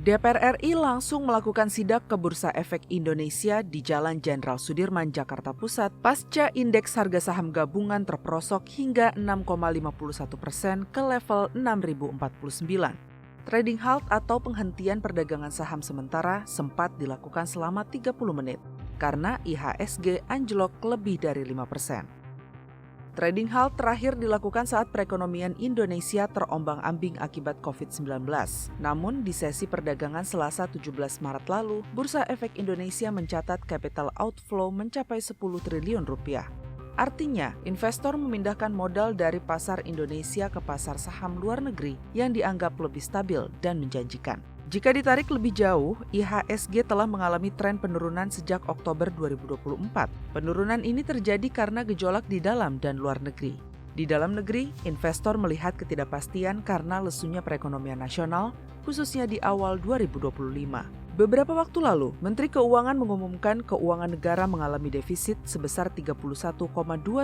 DPR RI langsung melakukan sidak ke Bursa Efek Indonesia di Jalan Jenderal Sudirman, Jakarta Pusat pasca indeks harga saham gabungan terperosok hingga 6,51% ke level 6.049. Trading halt atau penghentian perdagangan saham sementara sempat dilakukan selama 30 menit karena IHSG anjlok lebih dari 5%. Trading halt terakhir dilakukan saat perekonomian Indonesia terombang-ambing akibat COVID-19. Namun di sesi perdagangan Selasa 17 Maret lalu, Bursa Efek Indonesia mencatat capital outflow mencapai 10 triliun rupiah. Artinya, investor memindahkan modal dari pasar Indonesia ke pasar saham luar negeri yang dianggap lebih stabil dan menjanjikan. Jika ditarik lebih jauh, IHSG telah mengalami tren penurunan sejak Oktober 2024. Penurunan ini terjadi karena gejolak di dalam dan luar negeri. Di dalam negeri, investor melihat ketidakpastian karena lesunya perekonomian nasional, khususnya di awal 2025. Beberapa waktu lalu, Menteri Keuangan mengumumkan keuangan negara mengalami defisit sebesar 31,2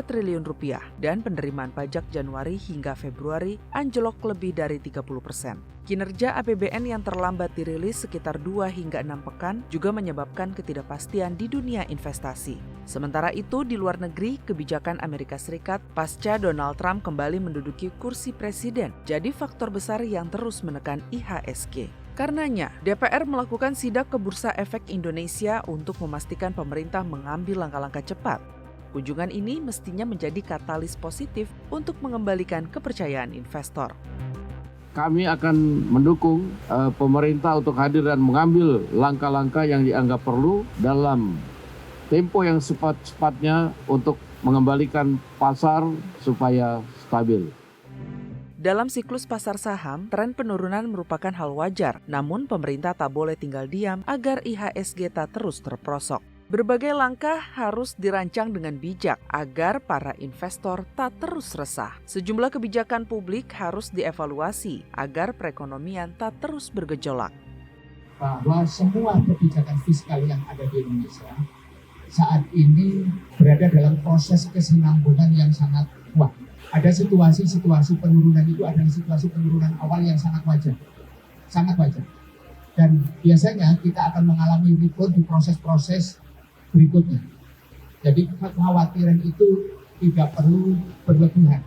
triliun rupiah dan penerimaan pajak Januari hingga Februari anjlok lebih dari 30%. Kinerja APBN yang terlambat dirilis sekitar 2 hingga 6 pekan juga menyebabkan ketidakpastian di dunia investasi. Sementara itu, di luar negeri, kebijakan Amerika Serikat pasca Donald Trump kembali menduduki kursi presiden jadi faktor besar yang terus menekan IHSG. Karenanya, DPR melakukan sidak ke Bursa Efek Indonesia untuk memastikan pemerintah mengambil langkah-langkah cepat. Kunjungan ini mestinya menjadi katalis positif untuk mengembalikan kepercayaan investor. Kami akan mendukung pemerintah untuk hadir dan mengambil langkah-langkah yang dianggap perlu dalam tempo yang cepat-cepatnya untuk mengembalikan pasar supaya stabil. Dalam siklus pasar saham, tren penurunan merupakan hal wajar, namun pemerintah tak boleh tinggal diam agar IHSG tak terus terperosok. Berbagai langkah harus dirancang dengan bijak agar para investor tak terus resah. Sejumlah kebijakan publik harus dievaluasi agar perekonomian tak terus bergejolak. Bahwa semua kebijakan fiskal yang ada di Indonesia saat ini berada dalam proses kesinambungan yang sangat kuat. Ada situasi penurunan itu adalah situasi penurunan awal yang sangat wajar. Dan biasanya kita akan mengalami rebound di proses-proses berikutnya. Jadi kekhawatiran itu tidak perlu berlebihan.